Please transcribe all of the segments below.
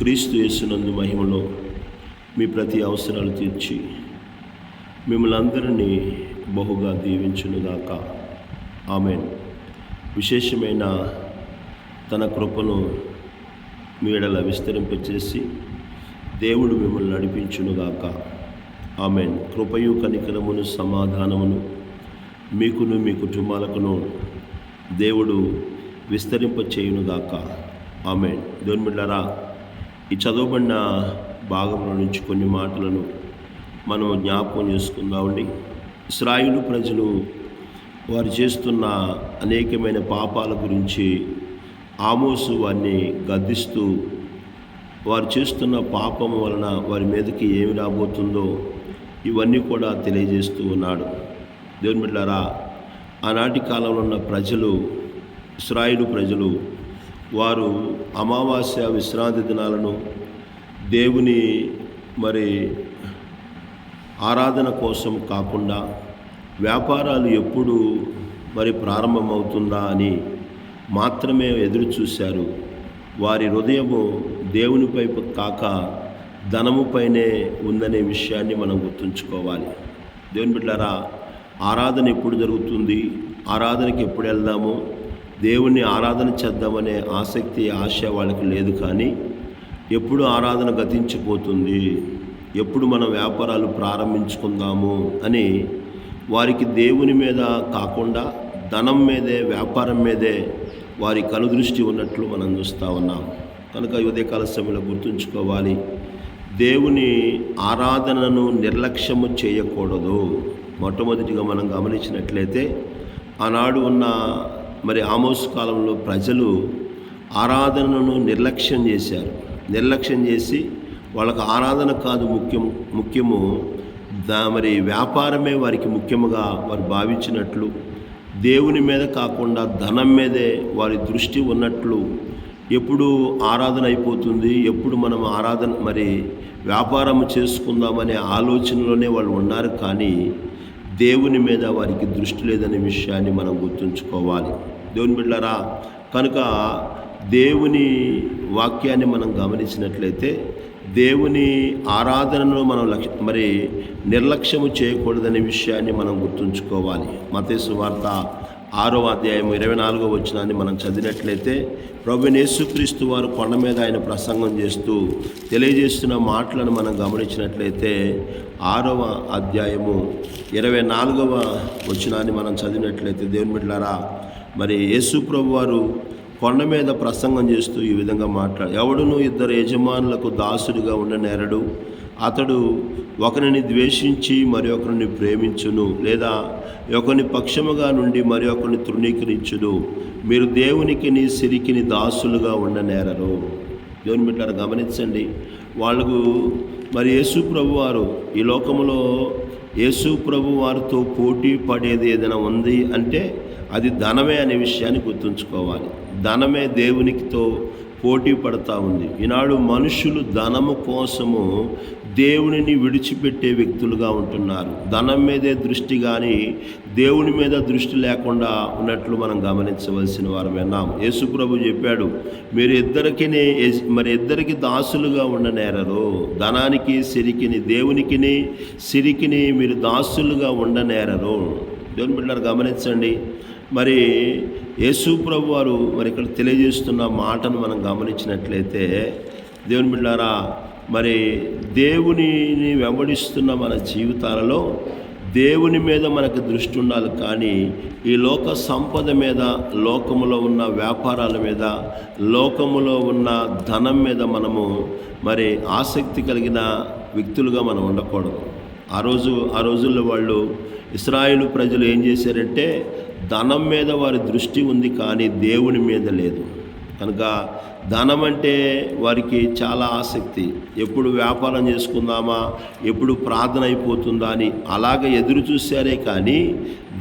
క్రీస్తు యేసునందు మహిమలో మీ ప్రతి అవసరాలు తీర్చి మిమ్మల్ని అందరినీ బహుగా దీవించునుగాక. ఆమేన్. విశేషమైన తన కృపను మీ ఎడల విస్తరింపచేసి దేవుడు మిమ్మల్ని నడిపించునుగాక. ఆమేన్. కృపయు కనికరమును సమాధానమును మీకును మీ కుటుంబాలకును దేవుడు విస్తరింపచేయునుగాక. ఆమేన్. దేవుని బిడ్డలారా, ఈ చదవబడిన భాగంలో నుంచి కొన్ని మాటలను మనం జ్ఞాపకం చేసుకుందామండి. ఇశ్రాయేలు ప్రజలు వారు చేస్తున్న అనేకమైన పాపాల గురించి ఆమోసు వారిని గద్దిస్తూ వారు చేస్తున్న పాపం వలన వారి మీదకి ఏమి రాబోతుందో ఇవన్నీ కూడా తెలియజేస్తూ ఉన్నాడు. దేవుని బిడ్డలారా, ఆనాటి కాలంలో ఉన్న ప్రజలు, ఇశ్రాయేలు ప్రజలు, వారు అమావాస్య విశ్రాంతి దినాలను దేవుని ఆరాధన కోసం కాకుండా వ్యాపారాలు ఎప్పుడు ప్రారంభమవుతుందా అని మాత్రమే ఎదురు చూశారు. వారి హృదయము దేవునిపై కాక ధనముపైనే ఉందనే విషయాన్ని మనం గుర్తుంచుకోవాలి. దేవుని బిడ్డలారా, ఆరాధన ఎప్పుడు జరుగుతుంది, ఆరాధనకి ఎప్పుడు వెళ్దాము, దేవుణ్ణి ఆరాధన చేద్దామనే ఆసక్తి, ఆశ వాళ్ళకి లేదు. కానీ ఎప్పుడు ఆరాధన గతించిపోతుంది, ఎప్పుడు మనం వ్యాపారాలు ప్రారంభించుకుందాము అని వారికి దేవుని మీద కాకుండా ధనం మీదే, వ్యాపారం మీదే వారి కనుదృష్టి ఉన్నట్లు మనం చూస్తూ ఉన్నాం. కనుక ఉదయకాల సమయంలో గుర్తుంచుకోవాలి, దేవుని ఆరాధనను నిర్లక్ష్యము చేయకూడదు. మొట్టమొదటిగా మనం గమనించినట్లయితే ఆనాడు ఉన్న ఆమోసు కాలంలో ప్రజలు ఆరాధనను నిర్లక్ష్యం చేశారు. నిర్లక్ష్యం చేసి వాళ్ళకు ఆరాధన కాదు ముఖ్యము వ్యాపారమే వారికి ముఖ్యముగా వారు భావించినట్లు, దేవుని మీద కాకుండా ధనం మీదే వారి దృష్టి ఉన్నట్లు, ఎప్పుడు ఆరాధన అయిపోతుంది, ఎప్పుడు మనం ఆరాధన వ్యాపారం చేసుకుందామనే ఆలోచనలోనే వాళ్ళు ఉన్నారు. కానీ దేవుని మీద వారికి దృష్టి లేదనే విషయాన్ని మనం గుర్తుంచుకోవాలి. దేవుని బిడ్డలారా, కనుక దేవుని వాక్యాన్ని మనం గమనించినట్లయితే దేవుని ఆరాధనను మనం నిర్లక్ష్యము చేయకూడదనే విషయాన్ని మనం గుర్తుంచుకోవాలి. మత్తయి సువార్త 6వ అధ్యాయం 24వ వచనాన్ని మనం చదివినట్లయితే ప్రభువైన యేసుక్రీస్తు వారు కొండ మీద ఆయన ప్రసంగం చేస్తూ తెలియజేస్తున్న మాటలను మనం గమనించినట్లయితే 6వ అధ్యాయము 24వ వచనాన్ని మనం చదివినట్లయితే దేవుని బిడ్డలారా, యేసు ప్రభు వారు కొండ మీద ప్రసంగం చేస్తూ ఈ విధంగా ఎవడును ఇద్దరు యజమానులకు దాసుడిగా ఉండనేరడు. అతడు ఒకరిని ద్వేషించి మరి ఒకరిని ప్రేమించును, లేదా ఒకరిని పక్షముగా నుండి మరి ఒకరిని తృణీకరించును. మీరు దేవునికిని సిరికిని దాసులుగా ఉండనేరరు. దేవుని బిడ్డలారా, గమనించండి, వాళ్ళకు యేసు ప్రభు వారు ఈ లోకములో యేసు ప్రభు వారితో పోటీ పడేది ఏదైనా ఉంది అంటే అది ధనమే అనే విషయాన్ని గుర్తుంచుకోవాలి. ధనమే దేవునికితో పోటీ పడుతూ ఉంది. ఈనాడు మనుషులు ధనము కోసము దేవునిని విడిచిపెట్టే వ్యక్తులుగా ఉంటున్నారు. ధనం మీదే దృష్టి కానీ దేవుని మీద దృష్టి లేకుండా ఉన్నట్లు మనం గమనించవలసిన వారు విన్నాం. యేసు ప్రభు చెప్పాడు, మీరు ఇద్దరికి దాసులుగా ఉండనేరరు. ధనానికి సిరికిని, దేవునికిని సిరికిని మీరు దాసులుగా ఉండనేరరు. దేవుని బిడ్డలారా, గమనించండి, యేసు ప్రభు వారు ఇక్కడ తెలియజేస్తున్న మాటను మనం గమనించినట్లయితే దేవుని బిడ్డలారా, దేవునిని వెంబడిస్తున్న మన జీవితాలలో దేవుని మీద మనకు దృష్టి ఉండాలి. కానీ ఈ లోక సంపద మీద, లోకములో ఉన్న వ్యాపారాల మీద, లోకములో ఉన్న ధనం మీద మనము ఆసక్తి కలిగిన వ్యక్తులుగా మనం ఉండకూడదు. ఆ రోజుల్లో వాళ్ళు ఇశ్రాయేలు ప్రజలు ఏం చేశారంటే ధనం మీద వారి దృష్టి ఉంది కానీ దేవుని మీద లేదు. కనుక ధనం అంటే వారికి చాలా ఆసక్తి. ఎప్పుడు వ్యాపారం చేసుకుందామా, ఎప్పుడు ప్రార్థన అయిపోతుందా అని అలాగ ఎదురు చూశారే కానీ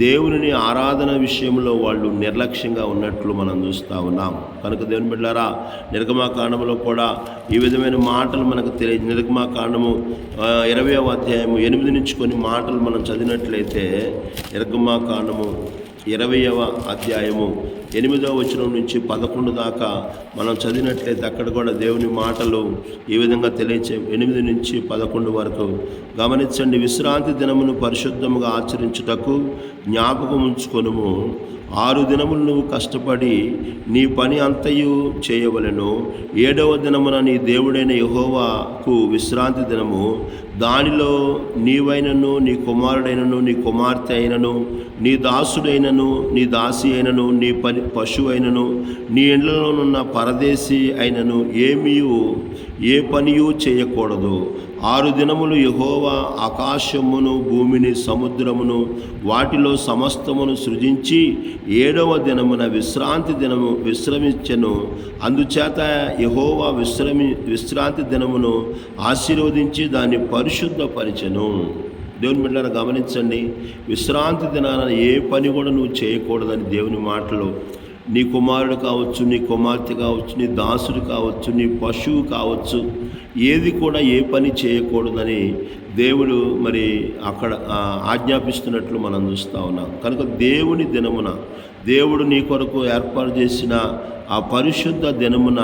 దేవుని ఆరాధన విషయంలో వాళ్ళు నిర్లక్ష్యంగా ఉన్నట్లు మనం చూస్తూ ఉన్నాం. కనుక దేవుని బిడ్డలారా, నిర్గమాకాండములో కూడా ఈ విధమైన మాటలు మనకు నిర్గమాకాండము 20వ అధ్యాయము 8 నుంచి కొన్ని మాటలు మనం చదివినట్లయితే నిర్గమాకాండము 20వ అధ్యాయము 8వ వచనం నుంచి 11 దాకా మనం చదివినట్లయితే అక్కడ కూడా దేవుని మాటలు ఈ విధంగా తెలియచే 8 నుంచి 11 వరకు గమనించండి. విశ్రాంతి దినమును పరిశుద్ధముగా ఆచరించుటకు జ్ఞాపకం ఉంచుకొనుము. 6 దినములు నువ్వు కష్టపడి నీ పని అంతయు చేయవలెను. 7వ దినమున నీ దేవుడైన యెహోవాకు విశ్రాంతి దినము. దానిలో నీవైనను, నీ కుమారుడైనను, నీ కుమార్తె అయినను, నీ దాసుడైనను, నీ దాసి అయినను, నీ పశువైనను, నీ ఇండ్లలోనున్న పరదేశి అయినను ఏ పనియు చేయకూడదు. 6 దినములు యెహోవా ఆకాశమును, భూమిని, సముద్రమును, వాటిలో సమస్తమును సృజించి 7వ దినమున విశ్రాంతి దినము విశ్రమించెను. అందుచేత యెహోవా విశ్రాంతి దినమును ఆశీర్వదించి దాన్ని పరిశుద్ధపరిచెను. దేవుని బిడ్డలారా గమనించండి. విశ్రాంతి దినాన ఏ పని కూడా నువ్వు చేయకూడదని దేవుని మాటలు. నీ కుమారుడు కావచ్చు, నీ కుమార్తె కావచ్చు, నీ దాసుడు కావచ్చు, నీ పశువు కావచ్చు, ఏది కూడా ఏ పని చేయకూడదని దేవుడు మరి అక్కడ ఆజ్ఞాపిస్తున్నట్లు మనం చూస్తూ ఉన్నాం. కనుక దేవుని దినమున దేవుడు నీ కొరకు ఏర్పాటు చేసిన ఆ పరిశుద్ధ దినమున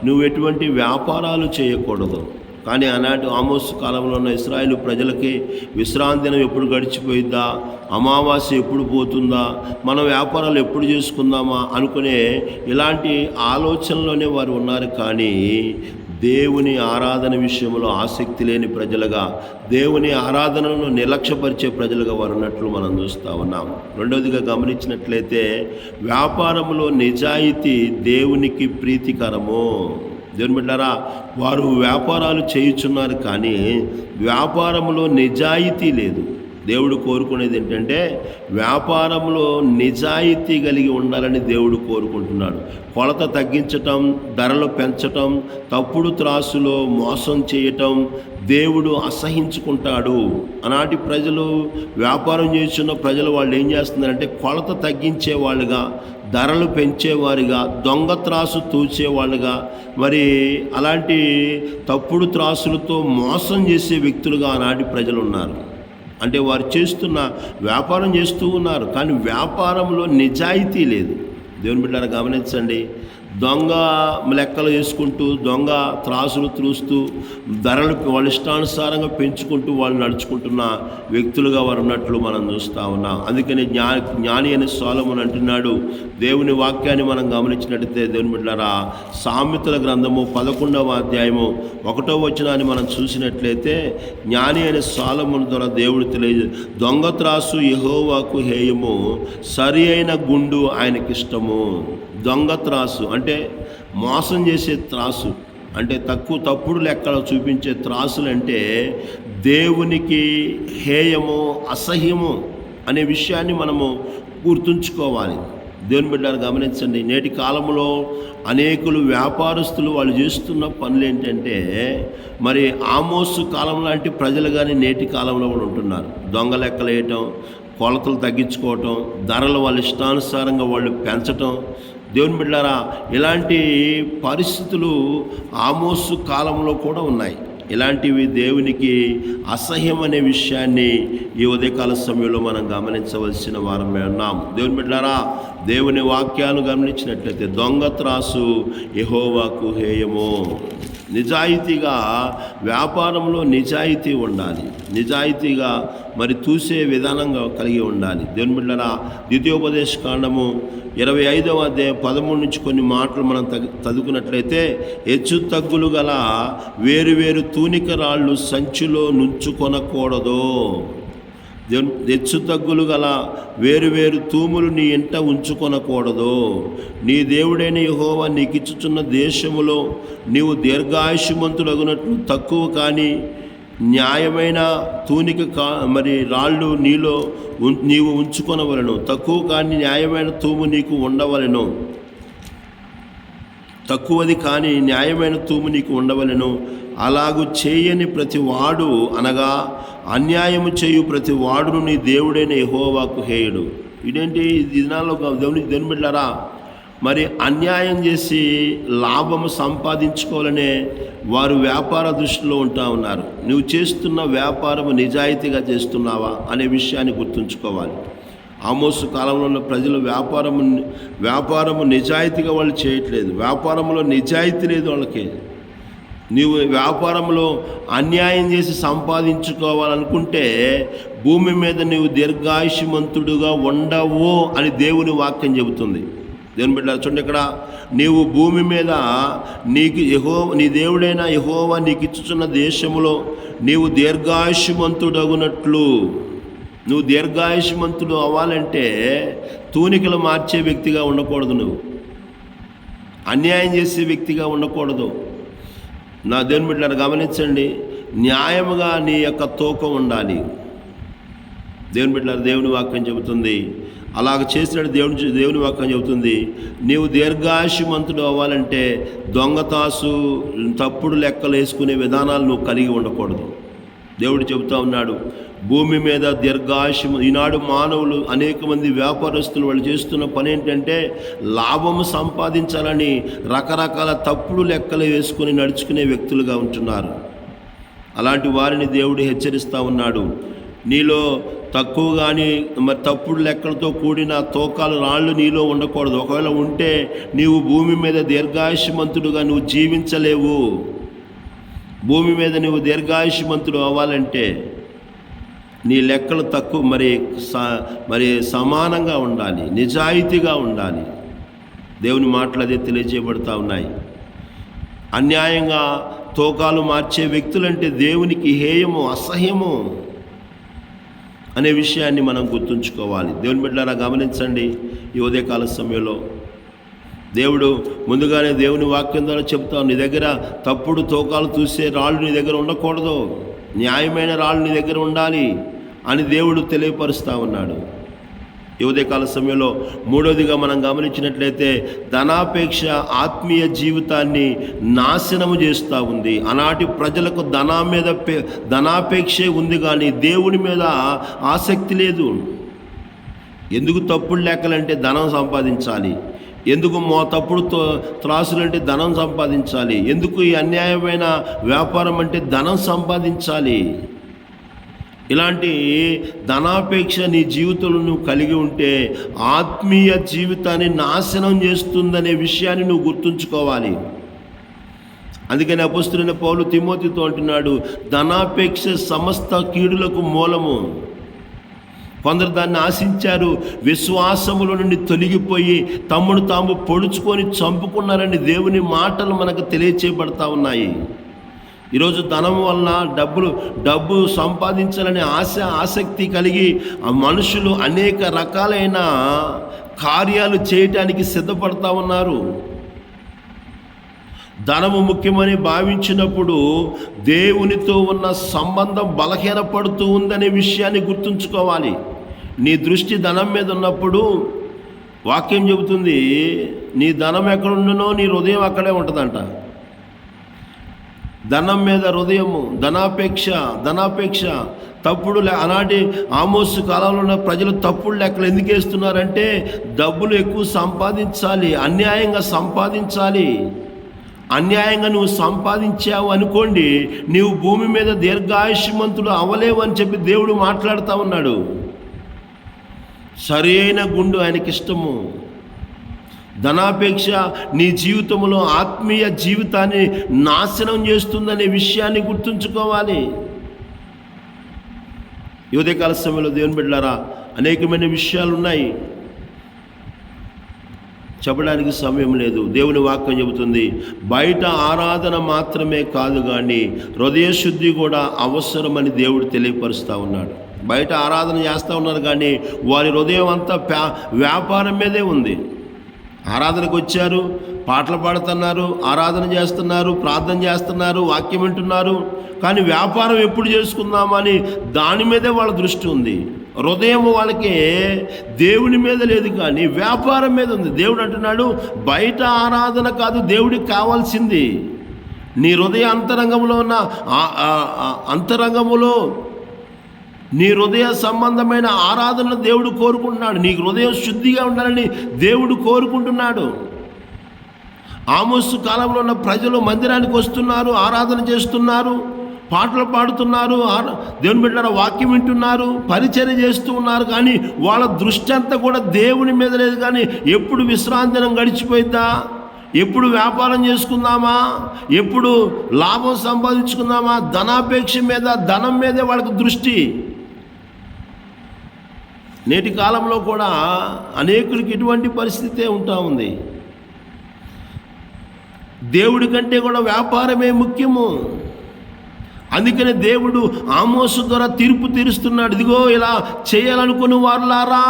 నువ్వు ఎటువంటి వ్యాపారాలు చేయకూడదు. కానీ ఆనాటి ఆమోసు కాలంలో ఉన్న ఇశ్రాయేలు ప్రజలకి విశ్రాంతి దినం ఎప్పుడు గడిచిపోయిద్దా, అమావాస్య ఎప్పుడు పోతుందా, మనం వ్యాపారాలు ఎప్పుడు చేసుకుందామా అనుకునే ఇలాంటి ఆలోచనలోనే వారు ఉన్నారు. కానీ దేవుని ఆరాధన విషయంలో ఆసక్తి లేని ప్రజలుగా, దేవుని ఆరాధనను నిర్లక్ష్యపరిచే ప్రజలుగా వారు ఉన్నట్లు మనం చూస్తూ ఉన్నాం. రెండవదిగా గమనించినట్లయితే వ్యాపారంలో నిజాయితీ దేవునికి ప్రీతికరము. దేవుని బిడ్డలారా, వారు వ్యాపారాలు చేయుచున్నారు కానీ వ్యాపారంలో నిజాయితీ లేదు. దేవుడు కోరుకునేది ఏంటంటే వ్యాపారంలో నిజాయితీ కలిగి ఉండాలని దేవుడు కోరుకుంటున్నాడు. కొలత తగ్గించటం, ధరలు పెంచటం, తప్పుడు త్రాసులో మోసం చేయటం దేవుడు అసహించుకుంటాడు. ఆనాటి ప్రజలు వ్యాపారం చేస్తున్న ప్రజలు వాళ్ళు ఏం చేస్తున్నారంటే కొలత తగ్గించే వాళ్ళుగా, ధరలు పెంచేవారిగా, దొంగ త్రాసు తూచేవాళ్ళుగా, మరి అలాంటి తప్పుడు త్రాసులతో మోసం చేసే వ్యక్తులుగా ఆనాటి ప్రజలు ఉన్నారు. అంటే వారు చేస్తున్న వ్యాపారం చేస్తూ ఉన్నారు కానీ వ్యాపారంలో నిజాయితీ లేదు. దేవుని బిడ్డలారా గమనించండి. దొంగ లెక్కలు వేసుకుంటూ, దొంగ త్రాసులు త్రూస్తూ, ధరలు వాళ్ళ ఇష్టానుసారంగా పెంచుకుంటూ వాళ్ళు నడుచుకుంటున్న వ్యక్తులుగా వారు ఉన్నట్లు మనం చూస్తూ ఉన్నాం. అందుకని జ్ఞాని అని సొలొమోను అంటున్నాడు. దేవుని వాక్యాన్ని మనం గమనించినట్లయితే దేవుని బిడ్డలారా, సామెతల గ్రంథము 11వ అధ్యాయము 1వ వచనాన్ని మనం చూసినట్లయితే జ్ఞాని అనే సొలొమోను ద్వారా దేవుడు దొంగ త్రాసు యెహోవాకు హేయము, సరి అయిన గుండు ఆయనకిష్టము. దొంగ త్రాసు అంటే మోసం చేసే త్రాసు, అంటే తప్పుడు లెక్కలు చూపించే త్రాసులు అంటే దేవునికి హేయము, అసహ్యము అనే విషయాన్ని మనము గుర్తుంచుకోవాలి. దేవుని బిడ్డలారా గమనించండి. నేటి కాలంలో అనేకులు వ్యాపారస్తులు వాళ్ళు చేస్తున్న పనులు ఏంటంటే మరి ఆమోసు కాలం లాంటి ప్రజలు కానీ నేటి కాలంలో కూడా ఉంటున్నారు. దొంగ లెక్కలు వేయటం, కొలతలు తగ్గించుకోవటం, ధరలు వాళ్ళ ఇష్టానుసారంగా వాళ్ళు పెంచటం. దేవుని బిడ్డలారా, ఇలాంటి పరిస్థితులు ఆమోసు కాలంలో కూడా ఉన్నాయి. ఇలాంటివి దేవునికి అసహ్యం అనే విషయాన్ని ఈ ఉదయకాల సమయంలో మనం గమనించవలసిన వారమే ఉన్నాం. దేవుని బిడ్డలారా, దేవుని వాక్యాలు గమనించినట్లయితే దొంగ త్రాసు యెహోవాకు హేయము. నిజాయితీగా వ్యాపారంలో నిజాయితీ ఉండాలి. నిజాయితీగా మరి చూసే విధానంగా కలిగి ఉండాలి. దేవుని బిడ్డలారా, ద్వితీయోపదేశ కాండము 25వ అధ్యాయం 13 నుంచి కొన్ని మాటలు మనం చదువుకున్నట్లయితే హెచ్చు తగ్గులు గల వేరు తూనిక రాళ్ళు సంచిలో నుంచుకొనకూడదు. హెచ్చు తగ్గులు గల వేరు తూములు నీ ఇంట ఉంచుకొనకూడదు. నీ దేవుడైన యెహోవా నీకిచ్చుచున్న దేశములో నీవు దీర్ఘాయుష్మంతుడగునట్లు తక్కువ కానీ న్యాయమైన తూనిక మరి రాళ్ళు నీవు ఉంచుకొనవలెను. తక్కువ కానీ న్యాయమైన తూము నీకు ఉండవలెను. తక్కువది కానీ న్యాయమైన తూము నీకు ఉండవలెను. అలాగూ చేయని ప్రతి వాడు, అనగా అన్యాయము చేయు ప్రతి వాడును నీ దేవుడైన యెహోవాకు హేయుడు. ఇదేంటి దినాల్లో దేవుని బిడ్డలారా, మరి అన్యాయం చేసి లాభము సంపాదించుకోవాలనే వారు వ్యాపార దృష్టిలో ఉంటా ఉన్నారు. నువ్వు చేస్తున్న వ్యాపారము నిజాయితీగా చేస్తున్నావా అనే విషయాన్ని గుర్తుంచుకోవాలి. ఆమోసు కాలంలో ఉన్న ప్రజలు వ్యాపారము నిజాయితీగా వాళ్ళు చేయట్లేదు. వ్యాపారంలో నిజాయితీ లేదు వాళ్ళకి. నీవు వ్యాపారంలో అన్యాయం చేసి సంపాదించుకోవాలనుకుంటే భూమి మీద నీవు దీర్ఘాయుష్మంతుడుగా ఉండవు అని దేవుని వాక్యం చెబుతుంది. దేవుని బిడ్డ చూడండి, ఇక్కడ నీవు భూమి మీద నీ దేవుడైన యెహోవా నీకు ఇచ్చుచున్న దేశంలో నీవు దీర్ఘాయుష్మంతుడగునట్లు, నువ్వు దీర్ఘాయుష్మంతుడు అవ్వాలంటే తూనికలు మార్చే వ్యక్తిగా ఉండకూడదు, నువ్వు అన్యాయం చేసే వ్యక్తిగా ఉండకూడదు. నా దేవుని బిడ్డలను గమనించండి, న్యాయముగా నీ యొక్క తూకం ఉండాలి. దేవుని బిడ్డలారా, దేవుని వాక్యం చెబుతుంది, అలాగ చేసినట్టు దేవుని వాక్యం చెబుతుంది, నీవు దీర్ఘాయుష్మంతుడు అవ్వాలంటే దొంగతాసు, తప్పుడు లెక్కలు వేసుకునే విధానాలు నువ్వు కలిగి ఉండకూడదు. దేవుడు చెబుతూ ఉన్నాడు, భూమి మీద ఈనాడు మానవులు అనేక మంది వ్యాపారస్తులు వాళ్ళు చేస్తున్న పని ఏంటంటే లాభము సంపాదించాలని రకరకాల తప్పుడు లెక్కలు వేసుకుని నడుచుకునే వ్యక్తులుగా ఉంటున్నారు. అలాంటి వారిని దేవుడు హెచ్చరిస్తూ ఉన్నాడు. నీలో తక్కువ కానీ మరి తప్పుడు లెక్కలతో కూడిన తూకాలు రాళ్ళు నీలో ఉండకూడదు. ఒకవేళ ఉంటే నీవు భూమి మీద దీర్ఘాయుష్మంతుడుగా నువ్వు జీవించలేవు. భూమి మీద నువ్వు దీర్ఘాయుష్మంతుడు అవ్వాలంటే నీ లెక్కలు తక్కువ మరి సమానంగా ఉండాలి, నిజాయితీగా ఉండాలి. దేవుని మాటలు అదే తెలియజేయబడతా ఉన్నాయి. అన్యాయంగా తూకాలు మార్చే వ్యక్తులంటే దేవునికి హేయము, అసహ్యము అనే విషయాన్ని మనం గుర్తుంచుకోవాలి. దేవుని బిడ్డలారా గమనించండి, ఈ ఉదయకాల సమయంలో దేవుడు ముందుగానే దేవుని వాక్యం ద్వారా చెప్తావు, నీ దగ్గర తప్పుడు తూకాలు చూసే రాళ్ళు నీ దగ్గర ఉండకూడదు, న్యాయమైన రాళ్ళు నీ దగ్గర ఉండాలి అని దేవుడు తెలియపరుస్తూ ఉన్నాడు. ఈ ఉదయకాల సమయంలో మూడవదిగా మనం గమనించినట్లయితే ధనాపేక్ష ఆత్మీయ జీవితాన్ని నాశనము చేస్తూ ఉంది. ఆనాటి ప్రజలకు ధనాపేక్షే ఉంది, కానీ దేవుని మీద ఆసక్తి లేదు. ఎందుకు తప్పుడు లెక్కలంటే ధనం సంపాదించాలి, ఎందుకు తప్పుడు త్రాసులంటే ధనం సంపాదించాలి, ఎందుకు ఈ అన్యాయమైన వ్యాపారం అంటే ధనం సంపాదించాలి. ఇలాంటి ధనాపేక్ష నీ జీవితంలో నువ్వు కలిగి ఉంటే ఆత్మీయ జీవితాన్ని నాశనం చేస్తుందనే విషయాన్ని నువ్వు గుర్తుంచుకోవాలి. అందుకని అపొస్తలుడైన పౌలు తిమోతితో అంటున్నాడు, ధనాపేక్ష సమస్త కీడులకు మూలము. కొందరు దాన్ని ఆశించారు, విశ్వాసముల నుండి తొలగిపోయి తమ్ముడు తాము పొడుచుకొని చంపుకున్నారని దేవుని మాటలు మనకు తెలియచేయబడతా ఉన్నాయి. ఈరోజు ధనం వలన డబ్బు సంపాదించాలనే ఆసక్తి కలిగి ఆ మనుషులు అనేక రకాలైన కార్యాలు చేయటానికి సిద్ధపడతా ఉన్నారు. ధనము ముఖ్యమని భావించినప్పుడు దేవునితో ఉన్న సంబంధం బలహీనపడుతూ ఉందనే విషయాన్ని గుర్తుంచుకోవాలి. నీ దృష్టి ధనం మీద ఉన్నప్పుడు వాక్యం చెబుతుంది, నీ ధనం ఎక్కడుండునో నీ హృదయం అక్కడే ఉంటుందంట. ధనం మీద హృదయము, ధనాపేక్ష తప్పుడు ఆనాటి ఆమోసు కాలంలో ఉన్న ప్రజలు తప్పుడు లెక్కలు ఎందుకు వేస్తున్నారంటే డబ్బులు ఎక్కువ సంపాదించాలి, అన్యాయంగా సంపాదించాలి. అన్యాయంగా నువ్వు సంపాదించావు అనుకోండి, నీవు భూమి మీద దీర్ఘాయుష్మంతుడు అవ్వలేవు అని చెప్పి దేవుడు మాట్లాడుతూ ఉన్నాడు. సరి అయిన గుండు ఆయనకి ఇష్టము. ధనాపేక్ష నీ జీవితంలో ఆత్మీయ జీవితాన్ని నాశనం చేస్తుందనే విషయాన్ని గుర్తుంచుకోవాలి. ఈ ఉదయకాల సమయంలో దేవుని బిడ్డలారా, అనేకమైన విషయాలు ఉన్నాయి, చెప్పడానికి సమయం లేదు. దేవుని వాక్యం చెబుతుంది, బయట ఆరాధన మాత్రమే కాదు కానీ హృదయ శుద్ధి కూడా అవసరమని దేవుడు తెలియపరుస్తూ ఉన్నాడు. బయట ఆరాధన చేస్తూ ఉన్నారు కానీ వారి హృదయం అంతా వ్యాపారం మీదే ఉంది. ఆరాధనకు వచ్చారు, పాటలు పాడుతున్నారు, ఆరాధన చేస్తున్నారు, ప్రార్థన చేస్తున్నారు, వాక్యం వింటున్నారు, కానీ వ్యాపారం ఎప్పుడు చేసుకుందామని దాని మీదే వాళ్ళ దృష్టి ఉంది. హృదయం వాళ్ళకి దేవుని మీద లేదు కానీ వ్యాపారం మీద ఉంది. దేవుడు అంటున్నాడు, బయట ఆరాధన కాదు దేవుడికి కావాల్సింది నీ హృదయ అంతరంగములో నీ హృదయ సంబంధమైన ఆరాధన దేవుడు కోరుకుంటున్నాడు. నీ హృదయం శుద్ధిగా ఉండాలని దేవుడు కోరుకుంటున్నాడు. ఆమోసు కాలంలో ఉన్న ప్రజలు మందిరానికి వస్తున్నారు, ఆరాధన చేస్తున్నారు, పాటలు పాడుతున్నారు, దేవుని బిడ్డలారా వాక్యం వింటున్నారు, పరిచర్య చేస్తూ ఉన్నారు, కానీ వాళ్ళ దృష్టి అంతా కూడా దేవుని మీద లేదు. కానీ ఎప్పుడు విశ్రాంతి దినం గడిచిపోయిద్దా, ఎప్పుడు వ్యాపారం చేసుకుందామా, ఎప్పుడు లాభం సంపాదించుకుందామా, ధనాపేక్ష మీద, ధనం మీదే వాళ్ళకి దృష్టి. నేటి కాలంలో కూడా అనేకులకి ఇటువంటి పరిస్థితే ఉంటా ఉంది. దేవుడి కంటే కూడా వ్యాపారమే ముఖ్యము. అందుకనే దేవుడు ఆమోసు ద్వారా తీర్పు తీరుస్తున్నాడు. ఇదిగో ఇలా చేయాలనుకుని వారులారా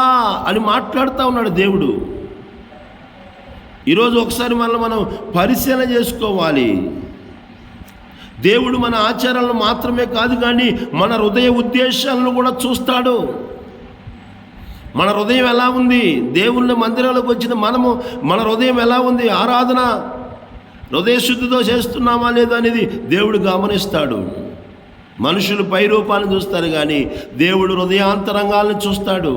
అని మాట్లాడుతూ ఉన్నాడు దేవుడు. ఈరోజు ఒకసారి మనం పరిశీలన చేసుకోవాలి. దేవుడు మన ఆచారాలను మాత్రమే కాదు, కానీ మన హృదయ ఉద్దేశాలను కూడా చూస్తాడు. మన హృదయం ఎలా ఉంది, దేవుళ్ళ మందిరాలకు వచ్చిన మన హృదయం ఎలా ఉంది, ఆరాధన హృదయ శుద్ధితో చేస్తున్నామా లేదా అనేది దేవుడు గమనిస్తాడు. మనుషులు పై రూపాన్ని చూస్తారు, కానీ దేవుడు హృదయాంతరంగాలను చూస్తాడు.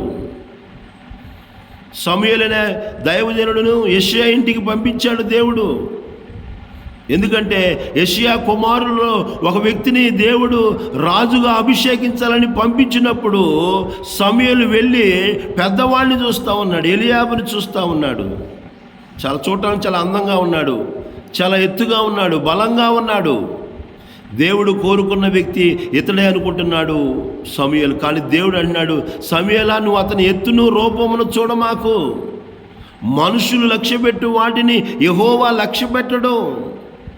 సమూయేలనే దైవజనుడును యెషయా ఇంటికి పంపించాడు దేవుడు. ఎందుకంటే యెషయా కుమారులలో ఒక వ్యక్తిని దేవుడు రాజుగా అభిషేకించాలని పంపించినప్పుడు సమూయేలు వెళ్ళి పెద్దవాళ్ళని చూస్తూ ఉన్నాడు, ఎలియాబుని చూస్తూ ఉన్నాడు. చూడటానికి చాలా అందంగా ఉన్నాడు, చాలా ఎత్తుగా ఉన్నాడు, బలంగా ఉన్నాడు. దేవుడు కోరుకున్న వ్యక్తి ఇతడే అనుకుంటున్నాడు సమూయేలు. కానీ దేవుడు అన్నాడు, సమూయేలా, నువ్వు అతని ఎత్తును రూపమును చూడమాకు. మనుషులు లక్ష్యపెట్టు వాటిని యెహోవా లక్ష్యపెట్టడు.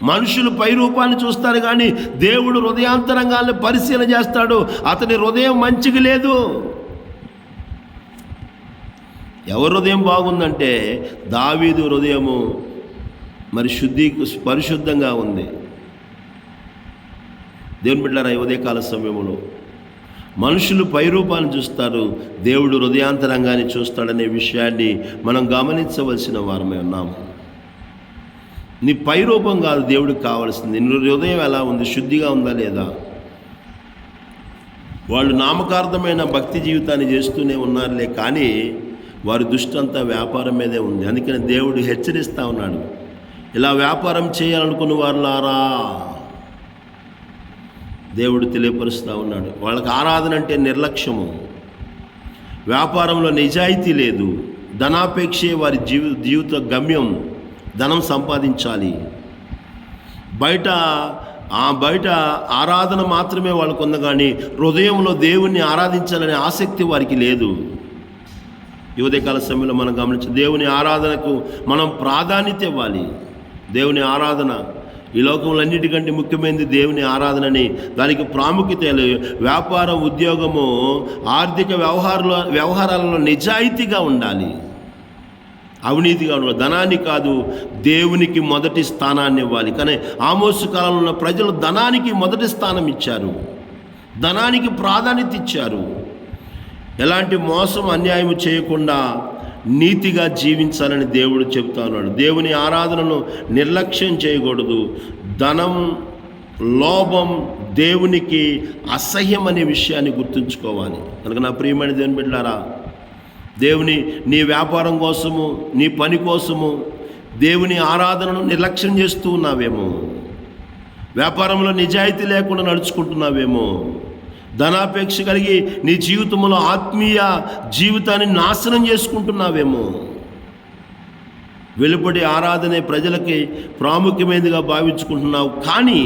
మనుషులు పై రూపాన్ని చూస్తారు, కానీ దేవుడు హృదయాంతరంగాన్ని పరిశీలన చేస్తాడు. అతని హృదయం మంచిగా లేదు. ఎవరి హృదయం బాగుందంటే దావీదు హృదయము మరి పరిశుద్ధంగా ఉంది. దేవుని బిడ్డలారా, ఉదయకాల సమయంలో మనుషులు పై రూపాన్ని చూస్తారు, దేవుడు హృదయాంతరంగాన్ని చూస్తాడనే విషయాన్ని మనం గమనించవలసిన వారమే ఉన్నాము. నీ పై రూపం కాదు దేవుడికి కావాల్సింది, నీ హృదయం ఎలా ఉంది, శుద్ధిగా ఉందా లేదా. వాళ్ళు నామకార్థమైన భక్తి జీవితాన్ని చేస్తూనే ఉన్నారులే, కానీ వారి దృష్టి అంతా వ్యాపారం మీదే ఉంది. అందుకని దేవుడు హెచ్చరిస్తూ ఉన్నాడు, ఇలా వ్యాపారం చేయాలనుకున్న వారులారా దేవుడు తెలియపరుస్తూ ఉన్నాడు. వాళ్ళకి ఆరాధన అంటే నిర్లక్ష్యము, వ్యాపారంలో నిజాయితీ లేదు, ధనాపేక్షే వారి జీవిత గమ్యం. ధనం సంపాదించాలి, బయట ఆరాధన మాత్రమే వాళ్ళకు ఉంది, కానీ హృదయంలో దేవుణ్ణి ఆరాధించాలనే ఆసక్తి వారికి లేదు. ఈ ఉదయకాల సమయంలో మనం గమనించి దేవుని ఆరాధనకు మనం ప్రాధాన్యత ఇవ్వాలి. దేవుని ఆరాధన ఈ లోకంలో అన్నిటికంటే ముఖ్యమైనది దేవుని ఆరాధనని, దానికి ప్రాముఖ్యత. వ్యాపారం, ఉద్యోగము, ఆర్థిక వ్యవహారాలలో నిజాయితీగా ఉండాలి, అవినీతిగా ఉండాలి. ధనాన్ని కాదు, దేవునికి మొదటి స్థానాన్ని ఇవ్వాలి. కానీ ఆమోసు కాలంలో ఉన్న ప్రజలు ధనానికి మొదటి స్థానం ఇచ్చారు, ధనానికి ప్రాధాన్యత ఇచ్చారు. ఎలాంటి మోసం, అన్యాయం చేయకుండా నీతిగా జీవించాలని దేవుడు చెబుతా ఉన్నాడు. దేవుని ఆరాధనను నిర్లక్ష్యం చేయకూడదు. ధనం, లోభం దేవునికి అసహ్యం అనే విషయాన్ని గుర్తుంచుకోవాలి. కనుక నా ప్రియమైన దేవుని బిడ్డలారా, నీ వ్యాపారం కోసము, నీ పని కోసము దేవుని ఆరాధనను నిర్లక్ష్యం చేస్తూ ఉన్నావేమో, వ్యాపారంలో నిజాయితీ లేకుండా నడుచుకుంటున్నావేమో, ధనాపేక్ష కలిగి నీ జీవితంలో ఆత్మీయ జీవితాన్ని నాశనం చేసుకుంటున్నావేమో. వెలుపడి ఆరాధనే ప్రజలకి ప్రాముఖ్యమైనదిగా భావించుకుంటున్నావు, కానీ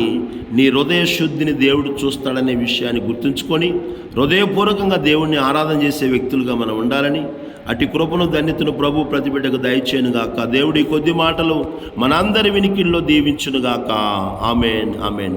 నీ హృదయ శుద్ధిని దేవుడు చూస్తాడనే విషయాన్ని గుర్తుంచుకొని హృదయపూర్వకంగా దేవుణ్ణి ఆరాధన చేసే వ్యక్తులుగా మనం ఉండాలని, అటు కృపను, ధన్యతను ప్రభు ప్రతి బిడ్డకు దయచేయునుగాక. దేవుడి కొద్ది మాటలు మనందరి వినికిల్లో దీవించునుగాక. Amen, amen.